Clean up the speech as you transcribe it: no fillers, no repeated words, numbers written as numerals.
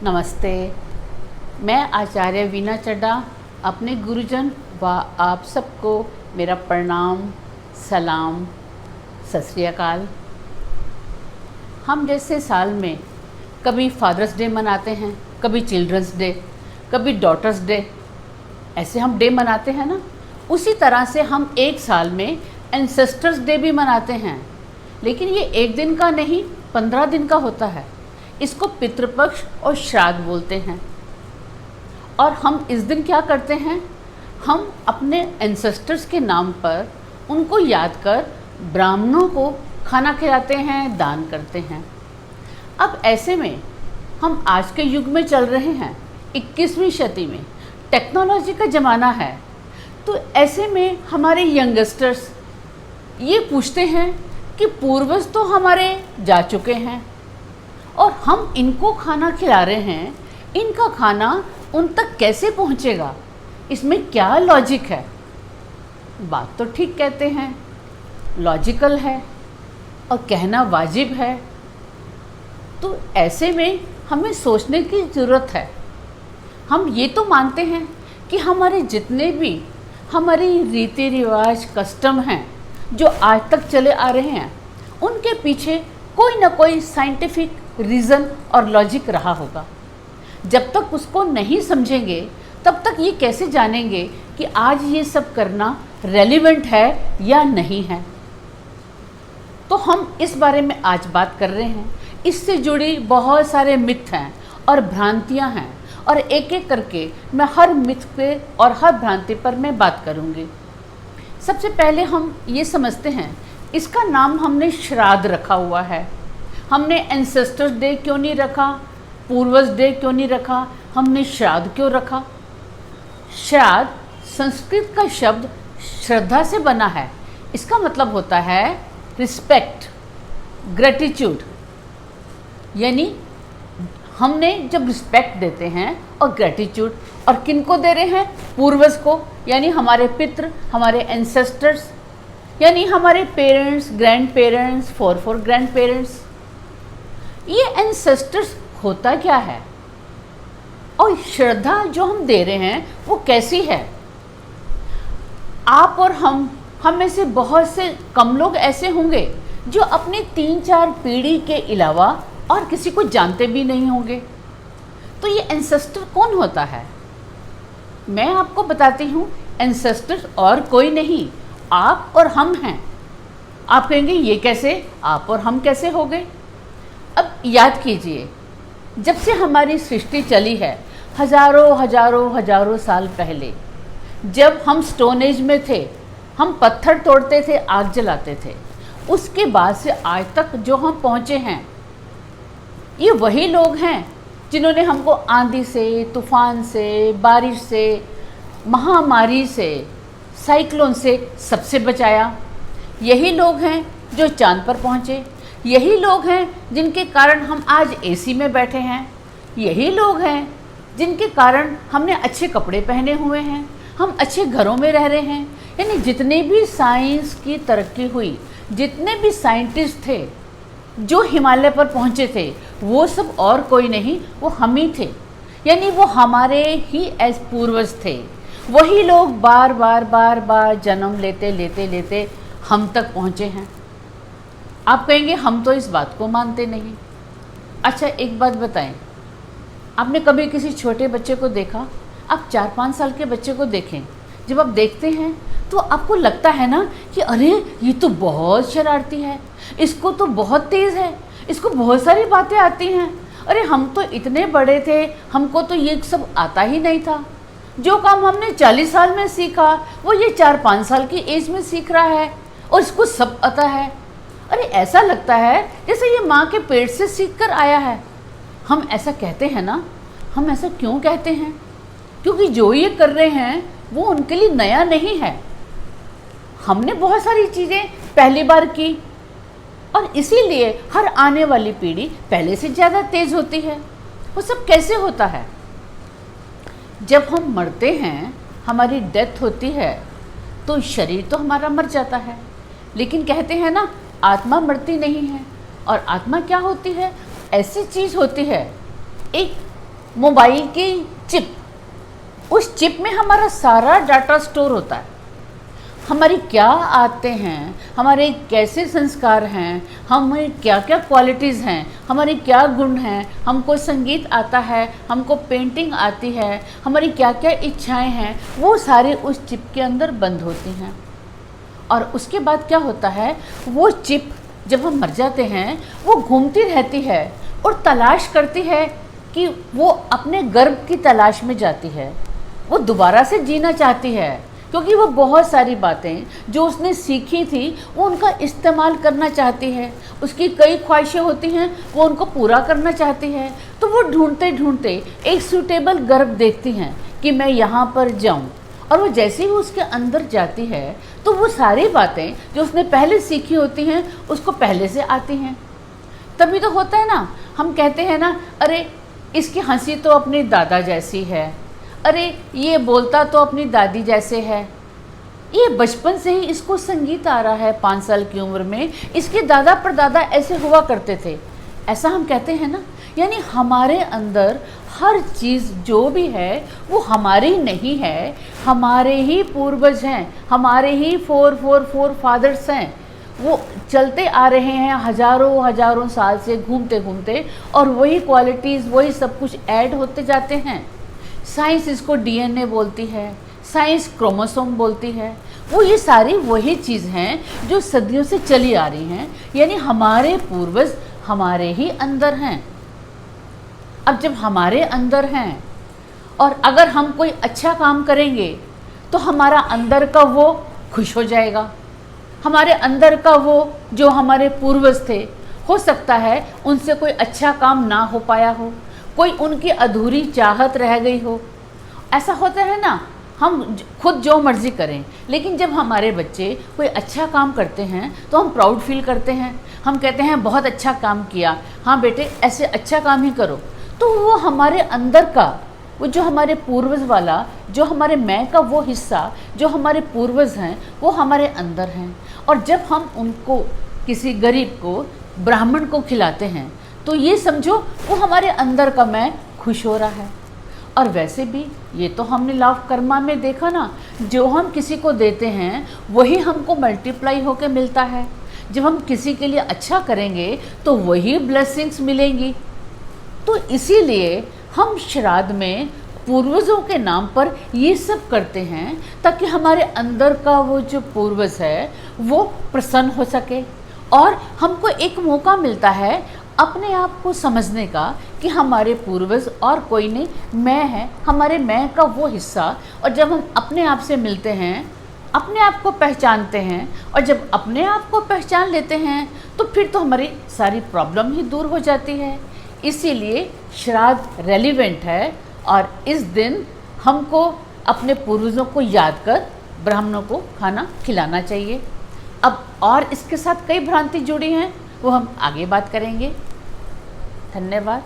नमस्ते। मैं आचार्य वीना चड्ढा अपने गुरुजन व आप सबको मेरा प्रणाम, सलाम, सत श्री अकाल। हम जैसे साल में कभी फादर्स डे मनाते हैं, कभी चिल्ड्रंस डे, कभी डॉटर्स डे, ऐसे हम डे मनाते हैं ना। उसी तरह से हम एक साल में एंसेस्टर्स डे भी मनाते हैं, लेकिन ये एक दिन का नहीं, 15 दिन का होता है। इसको पितृपक्ष और श्राद्ध बोलते हैं। और हम इस दिन क्या करते हैं, हम अपने एंसेस्टर्स के नाम पर उनको याद कर ब्राह्मणों को खाना खिलाते हैं, दान करते हैं। अब ऐसे में हम आज के युग में चल रहे हैं, 21वीं शती में टेक्नोलॉजी का ज़माना है। तो ऐसे में हमारे यंगस्टर्स ये पूछते हैं कि पूर्वज तो हमारे जा चुके हैं और हम इनको खाना खिला रहे हैं, इनका खाना उन तक कैसे पहुंचेगा, इसमें क्या लॉजिक है। बात तो ठीक कहते हैं, लॉजिकल है और कहना वाजिब है। तो ऐसे में हमें सोचने की ज़रूरत है। हम ये तो मानते हैं कि हमारे जितने भी हमारी रीति रिवाज कस्टम हैं जो आज तक चले आ रहे हैं, उनके पीछे कोई ना कोई साइंटिफिक रीज़न और लॉजिक रहा होगा। जब तक उसको नहीं समझेंगे तब तक ये कैसे जानेंगे कि आज ये सब करना रेलिवेंट है या नहीं है। तो हम इस बारे में आज बात कर रहे हैं। इससे जुड़ी बहुत सारे मिथ हैं और भ्रांतियां हैं, और एक एक करके मैं हर मिथ पे और हर भ्रांति पर मैं बात करूंगी। सबसे पहले हम ये समझते हैं, इसका नाम हमने श्राद्ध रखा हुआ है। हमने एंसेस्टर्स डे क्यों नहीं रखा, पूर्वज डे क्यों नहीं रखा, हमने श्राद्ध क्यों रखा। श्राद्ध संस्कृत का शब्द श्रद्धा से बना है। इसका मतलब होता है रिस्पेक्ट, ग्रेटिट्यूड। यानी हमने जब रिस्पेक्ट देते हैं और ग्रेटिट्यूड, और किनको दे रहे हैं, पूर्वज को, यानी हमारे पितृ, हमारे एंसेस्टर्स, यानी हमारे parents, grand parents, four grand parents. ये एंसेस्टर्स होता क्या है और श्रद्धा जो हम दे रहे हैं वो कैसी है। आप और हम में से बहुत से कम लोग ऐसे होंगे जो अपनी 3-4 पीढ़ी के अलावा और किसी को जानते भी नहीं होंगे। तो ये एंसेस्टर कौन होता है, मैं आपको बताती हूँ। एंसेस्टर और कोई नहीं, आप और हम हैं। आप कहेंगे ये कैसे, आप और हम कैसे हो गए। अब याद कीजिए, जब से हमारी सृष्टि चली है, हजारों साल पहले, जब हम स्टोन एज में थे, हम पत्थर तोड़ते थे, आग जलाते थे, उसके बाद से आज तक जो हम पहुँचे हैं, ये वही लोग हैं जिन्होंने हमको आंधी से, तूफान से, बारिश से, महामारी से, साइक्लोन से सबसे बचाया। यही लोग हैं जो चांद पर पहुँचे। यही लोग हैं जिनके कारण हम आज एसी में बैठे हैं। यही लोग हैं जिनके कारण हमने अच्छे कपड़े पहने हुए हैं, हम अच्छे घरों में रह रहे हैं। यानी जितने भी साइंस की तरक्की हुई, जितने भी साइंटिस्ट थे जो हिमालय पर पहुँचे थे, वो सब और कोई नहीं, वो हम ही थे। यानी वो हमारे ही एज पूर्वज थे। वही लोग बार बार जन्म लेते लेते लेते हम तक पहुँचे हैं। आप कहेंगे हम तो इस बात को मानते नहीं। अच्छा, एक बात बताएं, आपने कभी किसी छोटे बच्चे को देखा? आप 4-5 साल के बच्चे को देखें, जब आप देखते हैं तो आपको लगता है ना कि अरे ये तो बहुत शरारती है, इसको तो बहुत तेज़ है, इसको बहुत सारी बातें आती हैं। अरे हम तो इतने बड़े थे, हमको तो ये सब आता ही नहीं था। जो काम हमने 40 साल में सीखा वो ये 4-5 साल की एज में सीख रहा है और इसको सब आता है। अरे ऐसा लगता है जैसे ये माँ के पेट से सीख कर आया है। हम ऐसा कहते हैं ना। हम ऐसा क्यों कहते हैं? क्योंकि जो ये कर रहे हैं वो उनके लिए नया नहीं है। हमने बहुत सारी चीज़ें पहली बार की, और इसीलिए हर आने वाली पीढ़ी पहले से ज़्यादा तेज़ होती है। वो सब कैसे होता है? जब हम मरते हैं, हमारी डेथ होती है, तो शरीर तो हमारा मर जाता है, लेकिन कहते हैं ना आत्मा मरती नहीं है। और आत्मा क्या होती है? ऐसी चीज़ होती है, एक मोबाइल की चिप, उस चिप में हमारा सारा डाटा स्टोर होता है। हमारी क्या आदतें हैं, हमारे कैसे संस्कार हैं, हमें क्या क्या क्वालिटीज़ हैं, हमारे क्या गुण हैं, हमको संगीत आता है, हमको पेंटिंग आती है, हमारी क्या क्या इच्छाएं हैं, वो सारे उस चिप के अंदर बंद होती हैं। और उसके बाद क्या होता है, वो चिप जब हम मर जाते हैं वो घूमती रहती है और तलाश करती है कि वो अपने गर्भ की तलाश में जाती है। वो दोबारा से जीना चाहती है, क्योंकि वो बहुत सारी बातें जो उसने सीखी थी वो उनका इस्तेमाल करना चाहती है। उसकी कई ख्वाहिशें होती हैं, वो उनको पूरा करना चाहती है। तो वो ढूंढते ढूंढते एक सूटेबल गर्भ देखती हैं कि मैं यहाँ पर जाऊँ। और वो जैसे ही उसके अंदर जाती है तो वो सारी बातें जो उसने पहले सीखी होती हैं उसको पहले से आती हैं। तभी तो होता है ना, हम कहते हैं ना, अरे इसकी हंसी तो अपने दादा जैसी है, अरे ये बोलता तो अपनी दादी जैसे है, ये बचपन से ही इसको संगीत आ रहा है, 5 साल की उम्र में इसके दादा परदादा ऐसे हुआ करते थे, ऐसा हम कहते हैं ना। यानी हमारे अंदर हर चीज़ जो भी है वो हमारी नहीं है, हमारे ही पूर्वज हैं, हमारे ही फोर फादर्स हैं। वो चलते आ रहे हैं हजारों हजारों साल से घूमते घूमते, और वही क्वालिटीज़ वही सब कुछ ऐड होते जाते हैं। साइंस इसको डीएनए बोलती है, साइंस क्रोमोसोम बोलती है। वो ये सारी वही चीज़ हैं जो सदियों से चली आ रही हैं, यानी हमारे पूर्वज हमारे ही अंदर हैं। अब जब हमारे अंदर हैं और अगर हम कोई अच्छा काम करेंगे तो हमारा अंदर का वो खुश हो जाएगा। हमारे अंदर का वो जो हमारे पूर्वज थे, हो सकता है उनसे कोई अच्छा काम ना हो पाया हो, कोई उनकी अधूरी चाहत रह गई हो। ऐसा होता है ना, हम खुद जो मर्ज़ी करें, लेकिन जब हमारे बच्चे कोई अच्छा काम करते हैं तो हम प्राउड फील करते हैं। हम कहते हैं बहुत अच्छा काम किया, हाँ बेटे ऐसे अच्छा काम ही करो। तो वो हमारे अंदर का वो जो हमारे पूर्वज वाला, जो हमारे मैं का वो हिस्सा जो हमारे पूर्वज हैं वो हमारे अंदर हैं। और जब हम उनको, किसी गरीब को, ब्राह्मण को खिलाते हैं तो ये समझो वो हमारे अंदर का मैं खुश हो रहा है। और वैसे भी ये तो हमने लॉ ऑफ कर्मा में देखा ना, जो हम किसी को देते हैं वही हमको मल्टीप्लाई होकर मिलता है। जब हम किसी के लिए अच्छा करेंगे तो वही ब्लेसिंग्स मिलेंगी। तो इसीलिए हम श्राद्ध में पूर्वजों के नाम पर ये सब करते हैं, ताकि हमारे अंदर का वो जो पूर्वज है वो प्रसन्न हो सके, और हमको एक मौका मिलता है अपने आप को समझने का कि हमारे पूर्वज और कोई नहीं, मैं है, हमारे मैं का वो हिस्सा। और जब हम अपने आप से मिलते हैं, अपने आप को पहचानते हैं, और जब अपने आप को पहचान लेते हैं तो फिर तो हमारी सारी प्रॉब्लम ही दूर हो जाती है। इसीलिए श्राद्ध रेलिवेंट है, और इस दिन हमको अपने पूर्वजों को याद कर ब्राह्मणों को खाना खिलाना चाहिए। अब और इसके साथ कई भ्रांति जुड़ी हैं, वो हम आगे बात करेंगे। धन्यवाद।